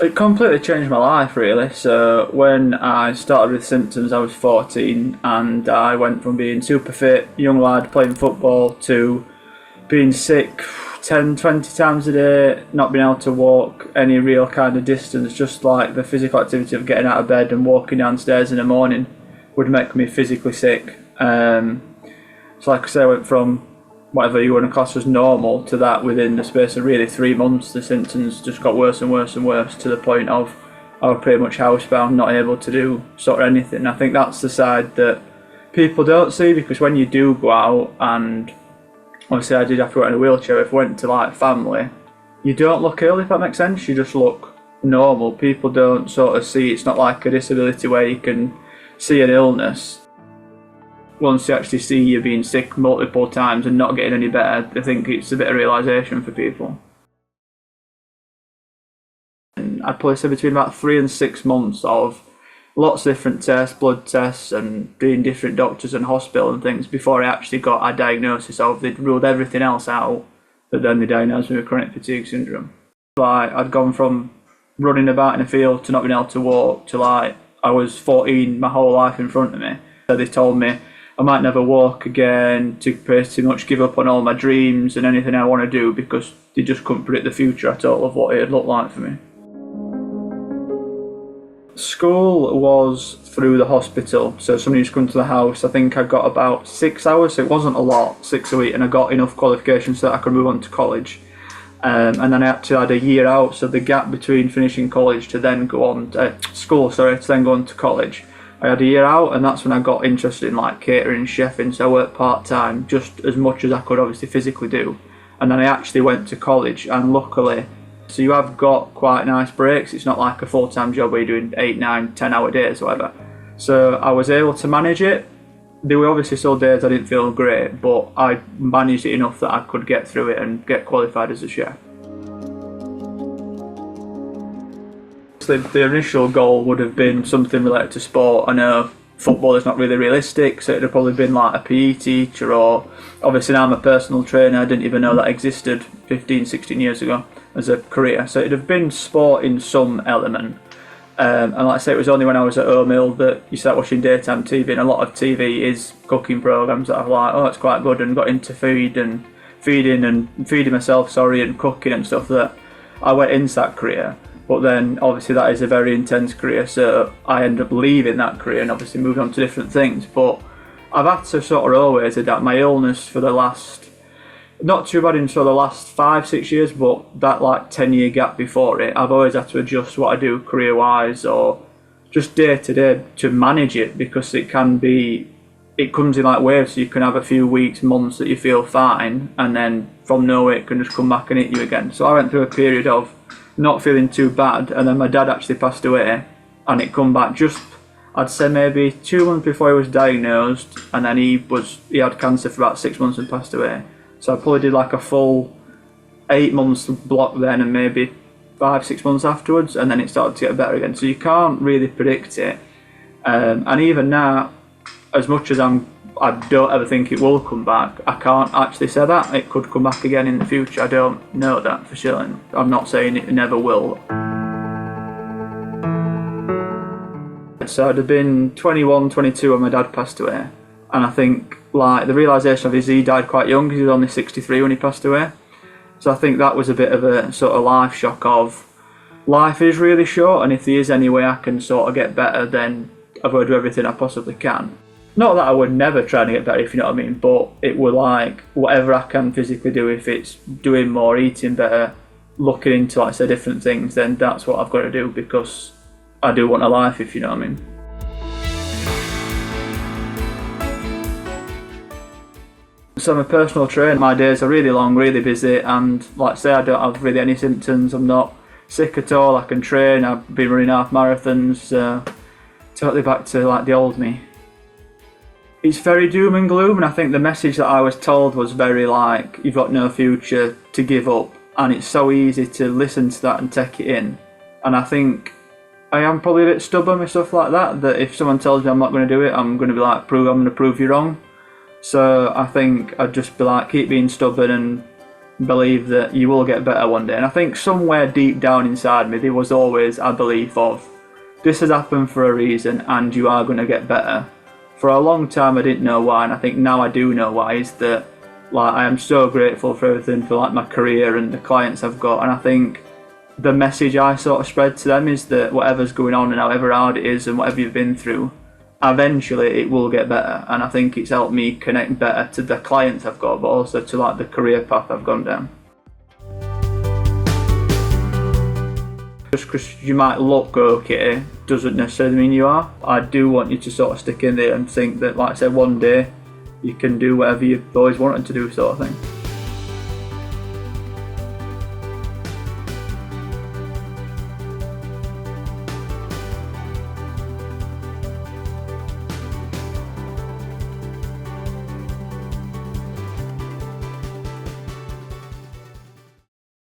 It completely changed my life, really. So when I started with symptoms, I was 14, and I went from being super fit, young lad playing football, to being sick 10, 20 times a day, not being able to walk any real kind of distance. Just like the physical activity of getting out of bed and walking downstairs in the morning would make me physically sick. So like I say, I went from whatever you want to class as normal to that within the space of really 3 months. The symptoms just got worse and worse and worse, to the point of I was pretty much housebound, not able to do sort of anything. I think that's the side that people don't see, because when you do go out, and obviously I did have to go in a wheelchair, if I went to like family, you don't look ill, if that makes sense. You just look normal. People don't sort of see, it's not like a disability where you can see an illness. Once you actually see you being sick multiple times and not getting any better, I think it's a bit of realisation for people. And I'd probably say between about 3 and 6 months of lots of different tests, blood tests, and doing different doctors and hospital and things before I actually got a diagnosis of. They'd ruled everything else out, but then they diagnosed me with chronic fatigue syndrome. Like, I'd gone from running about in a field to not being able to walk to like I was 14, my whole life in front of me. So they told me I might never walk again, to pretty much give up on all my dreams and anything I want to do, because they just couldn't predict the future at all of what it would look like for me. School was through the hospital, so somebody used to come to the house. I think I got about 6 hours, so it wasn't a lot, 6 a week, and I got enough qualifications so that I could move on to college. And then I actually had a year out, so the gap between finishing college to then go on to to then go on to college, I had a year out, and that's when I got interested in like catering and chefing. So I worked part-time, just as much as I could obviously physically do. And then I actually went to college, and luckily, so you have got quite nice breaks. It's not like a full-time job where you're doing 8, 9, 10-hour days or whatever. So I was able to manage it. There were obviously still days I didn't feel great, but I managed it enough that I could get through it and get qualified as a chef. The initial goal would have been something related to sport. I know football is not really realistic, so it would have probably been like a PE teacher, or obviously now I'm a personal trainer. I didn't even know that existed 15, 16 years ago as a career. So it would have been sport in some element. And like I say, it was only when I was at home ill that you start watching daytime TV, and a lot of TV is cooking programmes that I'm like, oh, it's quite good, and got into feeding myself, and cooking and stuff, that I went into that career. But then obviously that is a very intense career, so I ended up leaving that career and obviously moved on to different things. But I've had to sort of always adapt. My illness for the last, not too bad in sort of the last 5, 6 years, but that like 10-year gap before it, I've always had to adjust what I do career-wise or just day to day to manage it, because it comes in like waves. So you can have a few weeks, months that you feel fine, and then from nowhere it can just come back and hit you again. So I went through a period of not feeling too bad, and then my dad actually passed away, and it come back just, I'd say maybe 2 months before he was diagnosed, and then he had cancer for about 6 months and passed away. So I probably did like a full 8 months block then, and maybe 5, 6 months afterwards, and then it started to get better again. So you can't really predict it. And even now, as much as I don't ever think it will come back, I can't actually say that. It could come back again in the future. I don't know that for sure. And I'm not saying it never will. So I'd have been 21, 22 when my dad passed away. And I think like the realisation of he died quite young, because he was only 63 when he passed away. So I think that was a bit of a sort of life shock of, life is really short, and if there is any way I can sort of get better, then I've got to do everything I possibly can. Not that I would never try to get better, if you know what I mean, but it would like whatever I can physically do. If it's doing more, eating better, looking into, like I say, different things, then that's what I've got to do, because I do want a life, if you know what I mean. So I'm a personal trainer. My days are really long, really busy, and like I say, I don't have really any symptoms. I'm not sick at all. I can train. I've been running half marathons. Totally back to like the old me. It's very doom and gloom, and I think the message that I was told was very like, you've got no future, to give up, and it's so easy to listen to that and take it in. And I think I am probably a bit stubborn with stuff like that, that if someone tells me I'm not going to do it, I'm going to be like, I'm going to prove you wrong. So I think I'd just be like, keep being stubborn and believe that you will get better one day. And I think somewhere deep down inside me there was always a belief of this has happened for a reason and you are going to get better. For a long time I didn't know why, and I think now I do know why. Is that like I am so grateful for everything, for like my career and the clients I've got, and I think the message I sort of spread to them is that whatever's going on and however hard it is and whatever you've been through, eventually it will get better. And I think it's helped me connect better to the clients I've got, but also to like the career path I've gone down. Just because you might look okay doesn't necessarily mean you are. I do want you to sort of stick in there and think that, like I said, one day you can do whatever you've always wanted to do, sort of thing.